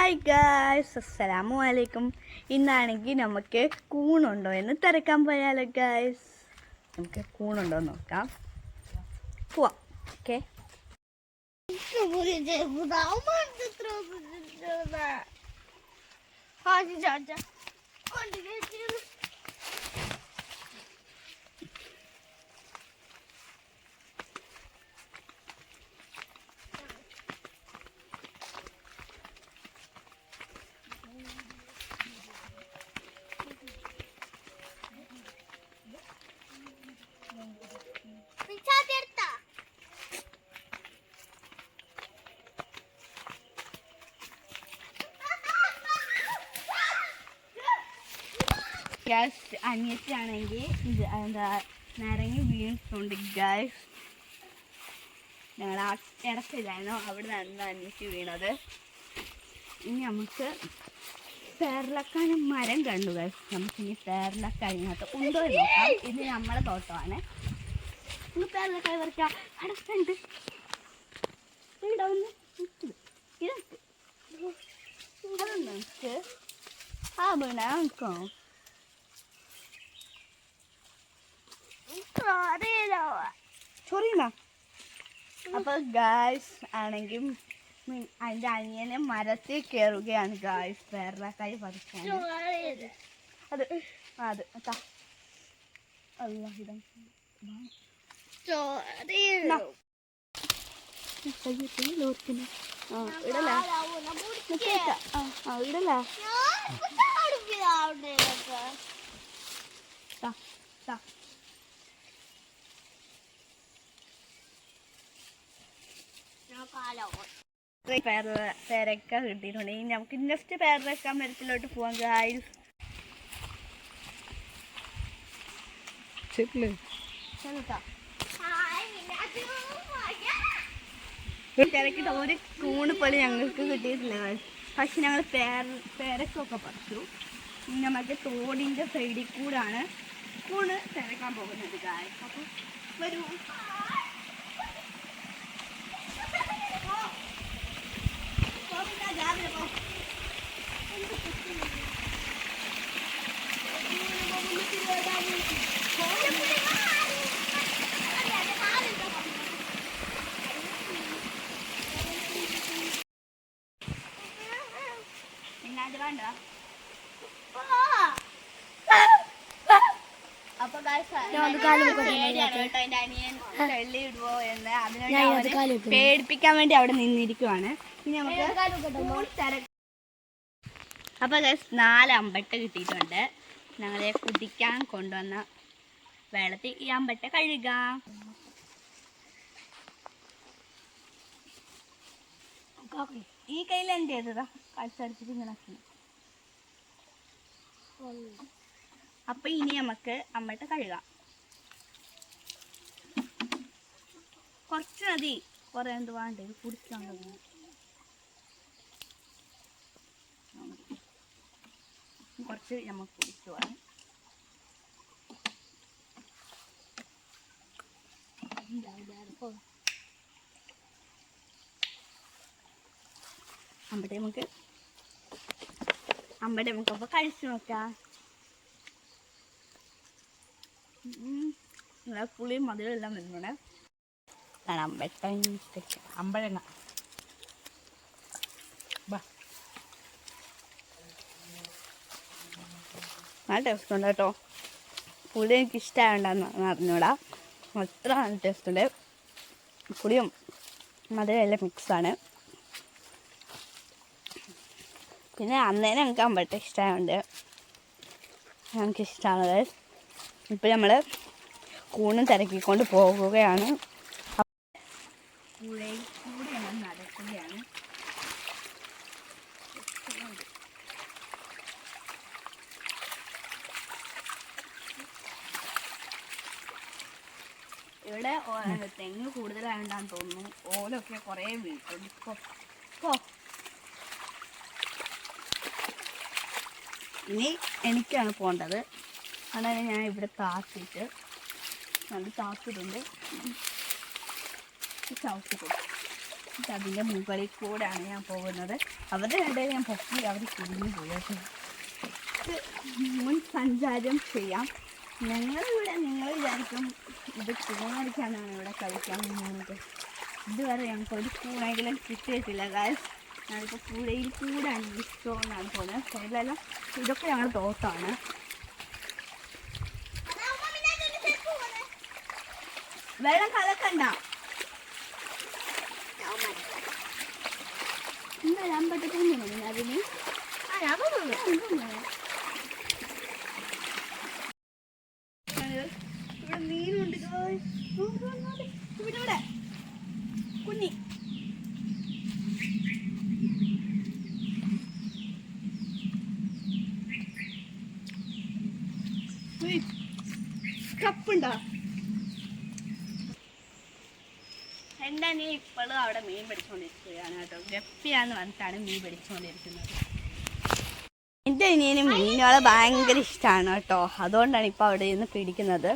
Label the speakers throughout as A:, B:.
A: Hi guys, അസ്സലാമു അലൈക്കും. ഇന്നാണെങ്കിൽ നമുക്ക് കൂണുണ്ടോ എന്ന് തിരക്കാൻ പോയാലോ ഗായ്സ്. നമുക്ക് കൂണുണ്ടോ എന്ന് നോക്കാം. പോവാം. ഓക്കെ. ഗ്യാസ് അനിയത്തിയാണെങ്കിൽ ഇത് എന്താ നിറങ്ങി വീണിട്ടുണ്ട് ഗായ്സ്. ഞങ്ങൾ ആ ഇടത്തില്ലായിരുന്നു, അവിടെ നിന്നാണ് അനിയത്തി വീണത്. ഇനി നമുക്ക് പേരലക്കാന് മരം കണ്ടു ഗായ്സ്. നമുക്കിനി പേരലക്ക അതിനകത്ത് ഉണ്ടോ എന്ന് നോക്കാം. ഇത് നമ്മളെ തോട്ടമാണ്. നമുക്ക് പേരലക്കായ പറിക്കാം. അടക്കുണ്ട് ഇതൊന്ന് നമുക്ക് ആ വീണ നോക്കാം. ചൊറിയണ. അപ്പൊ ഗായ്സ് ആണെങ്കിൽ അതിന്റെ അനിയനെ മരത്തിൽ കയറുകയാണ് ഗായ്സ് പേരലക്കായി പറിക്കാൻ. അത് അത് ഇടല ഇടല പേരക്ക കിട്ടിയിട്ടുണ്ട്. ഇനി നമുക്ക് നെക്സ്റ്റ് പേരക്ക മരത്തിലോട്ട് പോവാം ഗായ്സ്. തിരക്കിട്ട് ഒരു കൂണ് പോലെ ഞങ്ങൾക്ക് കിട്ടിയിട്ടില്ല ഗായ്സ്. പക്ഷെ ഞങ്ങൾ പേരക്കൊക്കെ പറിച്ചു. ഇനി നമുക്ക് തോടിൻ്റെ സൈഡിൽ കൂടാണ് കൂണ് തിരക്കാൻ പോകുന്നത് ഗായ്സ്. അപ്പം വരൂ. അപ്പൊ ഇടുവോ എന്ന് അതിനോട് പേടിപ്പിക്കാൻ വേണ്ടി അവിടെ നിന്നിരിക്കുവാണ്. ഇനി നമുക്ക് അപ്പൊ ഗൈസ് 4 അമ്പട്ട കിട്ടിയിട്ടുണ്ട്. ഞങ്ങളെ കുടിക്കാൻ കൊണ്ടുവന്ന വെള്ളത്തിൽ ഈ അമ്പട്ട കഴുകാം. ഈ കയ്യിൽ എന്ത് ചെയ്തതാ കളിച്ചടിച്ചിട്ട് ഇങ്ങനെ. അപ്പൊ ഇനി നമുക്ക് അമ്പട്ട കഴുകാം. കുറച്ച് മതി, കുറെ എന്ത് വേണ്ട കുടിക്കാൻ. കുറച്ച് നമുക്ക് കുടിച്ചു പോകാം. അമ്പടെ നമുക്കപ്പോൾ കഴിച്ചു നോക്കാം. പുളി മധുരം എല്ലാം വരുന്നുണ്ട്. അമ്പഴങ്ങ നല്ല ടേസ്റ്റ് ഉണ്ട് കേട്ടോ. പുളി എനിക്ക് ഇഷ്ടമായുണ്ടെന്ന് അറിഞ്ഞൂടാ, അത്ര നല്ല ടേസ്റ്റ് ഉണ്ട്. പുളിയും മധുരം എല്ലാം മിക്സാണ്. പിന്നെ അന്നേരം ഞങ്ങൾക്ക് അമ്പട്ട ഇഷ്ടമായുണ്ട്, ഞങ്ങൾക്കിഷ്ടമാണ്. ഇപ്പം നമ്മൾ കൂണും തിരക്കിക്കൊണ്ട് പോകുകയാണ്. പുഴയിൽ കൂടെ ഞങ്ങൾ നടക്കുകയാണ്. ഇവിടെ തെങ്ങ് കൂടുതലായോണ്ടാന്ന് തോന്നുന്നു. ഓലൊക്കെ കുറേ വീട്ടിൽ. ഇനി എനിക്കാണ് പോകേണ്ടത്. അതാണ് ഞാൻ ഇവിടെ താത്തിട്ട് നല്ല താത്തിട്ടുണ്ട്. ചവിട്ടി കൊടുക്കും. അതിൻ്റെ മുകളിൽ കൂടെയാണ് ഞാൻ പോകുന്നത്. അവരുടെ ഇടയിൽ ഞാൻ പൊക്കി അവർ കുടുങ്ങി പോയിട്ട് മുൻ സഞ്ചാരം ചെയ്യാം. ഞങ്ങളിവിടെ നിങ്ങൾ വിചാരിക്കും ഇത് കൂണടിക്കാനാണ് ഇവിടെ കളിക്കാൻ പോകുന്നത്. ഇതുവരെ ഞങ്ങൾക്ക് ഒരു കൂണെങ്കിലും കിട്ടിയിട്ടില്ല. ഗായ്സ് ഞാനിപ്പോൾ കൂടയിൽ കൂടാണ് ഇഷ്ടമെന്നാണ് പോകുന്നത്. സൈഡിലെല്ലാം ഇതൊക്കെ ഞങ്ങളുടെ തോട്ടാണ്. വെള്ളം കലക്കണ്ട. എന്താ ഞാൻ പറ്റത്തൊന്നും അതിന് ഇവിടെ മീനുണ്ട്. ഇവിടെ കുഞ്ഞി കപ്പുണ്ടോ? എൻ്റെ നീ ഇപ്പോഴും അവിടെ മീൻ പിടിച്ചുകൊണ്ടിരിക്കുകയാണ് കേട്ടോ. ഗപ്പിയാന്ന് പറഞ്ഞിട്ടാണ് മീൻ പിടിച്ചുകൊണ്ടിരിക്കുന്നത്. എൻ്റെ അനിയന് മീനുകളെ ഭയങ്കര ഇഷ്ടമാണ് കേട്ടോ. അതുകൊണ്ടാണ് ഇപ്പോൾ അവിടെ നിന്ന് പിടിക്കുന്നത്.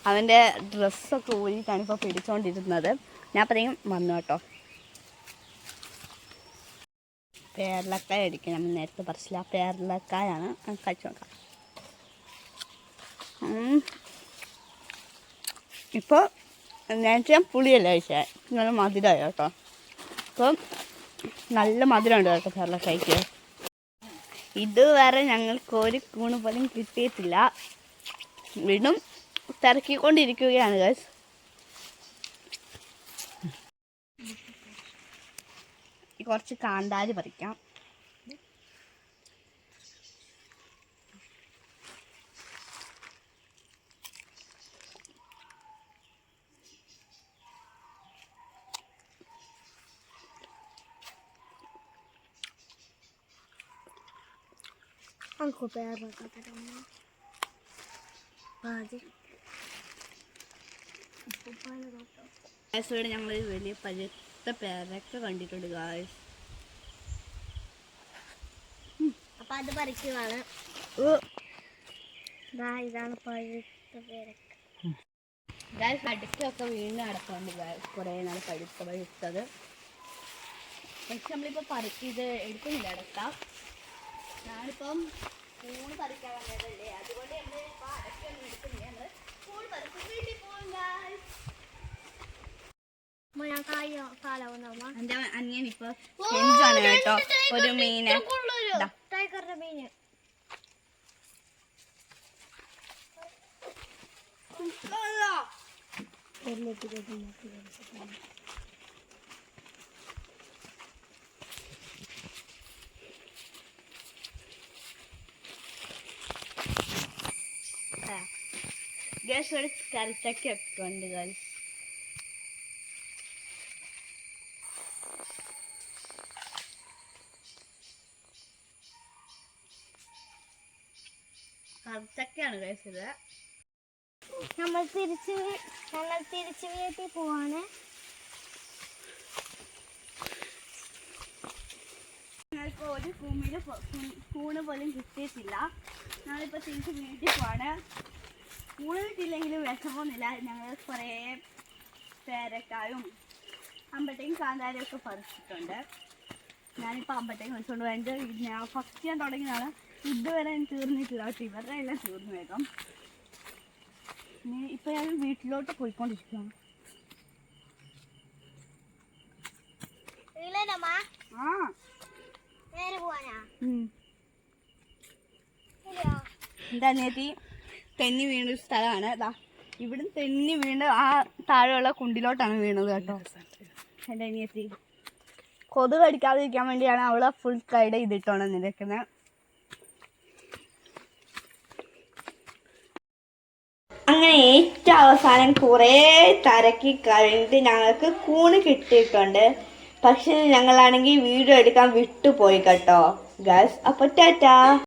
A: അവൻ്റെ ഡ്രസ്സൊക്കെ ഊരിയിട്ടാണ് ഇപ്പോൾ പിടിച്ചുകൊണ്ടിരുന്നത്. ഞാൻ പറയും വന്നു കേട്ടോ. പേരലക്കായ അടിക്കും. നമ്മൾ നേരത്തെ പറിച്ചില്ല. പേരലക്കായാണ് കഴിച്ചു നോക്കാം. ഇപ്പോൾ നേരത്തെ ഞാൻ പുളിയല്ല കഴിച്ചത്. നല്ല മധുരമായി കേട്ടോ. അപ്പം നല്ല മധുരമുണ്ട് കേട്ടോ പേരലക്കായ്ക്ക്. ഇതുവരെ ഞങ്ങൾക്ക് ഒരു കൂണ് പോലും കിട്ടിയിട്ടില്ല. വീണ്ടും തിരക്കിക്കൊണ്ടിരിക്കുകയാണ് ഗൈസ്. കുറച്ച് കാന്താരി പറിക്കാം.
B: Anko പേര്
A: ഇവിടെ ഞങ്ങൾ വലിയ പഴുത്ത പേരൊക്കെ കണ്ടിട്ടുണ്ട് ഗായ്സ്.
B: അപ്പൊ അത് പറിക്കുവാണ്. ഇതാണ് പഴുത്ത പേരൊക്കെ.
A: ഗായ്സ് അടുക്കൊക്കെ വീണ്ടും അടക്കമുണ്ട് ഗായ്സ്. കുറേ നാൾ പഴുത്തത്. പക്ഷെ നമ്മളിപ്പോൾ ഇത് എടുക്കുന്നില്ല അടക്ക. ഞാനിപ്പം കൂണ് പറിക്കാൻ വന്നതല്ലേ, അതുകൊണ്ട് നമ്മളിപ്പോൾ അടക്കൊന്നും എടുക്കുന്നില്ല. നമ്മൾ കൂണ് പറിച്ച് വീട്ടിൽ പോകും ഗായ്സ്. എന്റെ അനിയൻ ഇപ്പൊ എന്താണ് കേട്ടോ ഒരു മീന് ഗ്യാസ് ഒരു കറിച്ചൊക്കെ ഒക്കെ ഉണ്ട് ഗായ്സ്. കറിച്ചൊക്കെയാണ് കഴിച്ചത്.
B: ഞങ്ങൾ തിരിച്ച് വീട്ടിൽ പോവാണ്.
A: ഞങ്ങൾക്ക് ഒരു കൂണ് പോലും കിട്ടിയിട്ടില്ല. ഞങ്ങളിപ്പോൾ തിരിച്ച് വീട്ടിൽ പോവാണ്. കൂണ് കിട്ടിയില്ലെങ്കിലും വിഷമമൊന്നുമില്ല. ഞങ്ങൾ കുറേ പേരക്കായും അമ്പട്ടയും കാന്താരിയും ഒക്കെ പറിച്ചിട്ടുണ്ട്. ഞാനിപ്പോൾ അമ്പട്ടയും വെച്ചുകൊണ്ട് വേണ്ട ഞാൻ ഫസ്റ്റ് ചെയ്യാൻ തുടങ്ങിയതാണ്. ഇതുവരെ തീർന്നിട്ടില്ല കേട്ടോ. ഇവരുടെ എല്ലാം തീർന്നു വേഗം. ഇപ്പം ഞാൻ വീട്ടിലോട്ട് പോയിക്കൊണ്ടിരിക്കുകയാണ്. എന്താ അനിയത്തി തെന്നി വീണ സ്ഥലമാണ്. അതാ ഇവിടെ തെന്നി വീണ് ആ താഴെയുള്ള കുണ്ടിലോട്ടാണ് വീണത് കേട്ടോ. എൻ്റെ അനിയത്തി കൊതുക് കടിക്കാതിരിക്കാൻ വേണ്ടിയാണ് അവളെ ഫുൾ കൈഡ് ചെയ്തിട്ടാണ് നിൽക്കുന്നത്. അങ്ങനെ ഏറ്റവും അവസാനം കുറേ തിരക്കി കഴിഞ്ഞിട്ട് ഞങ്ങൾക്ക് കൂണ് കിട്ടിയിട്ടുണ്ട്. പക്ഷെ ഞങ്ങളാണെങ്കിൽ വീഡിയോ എടുക്കാൻ വിട്ടുപോയി കേട്ടോ ഗൈസ്. അപ്പോൾ ടാറ്റാ.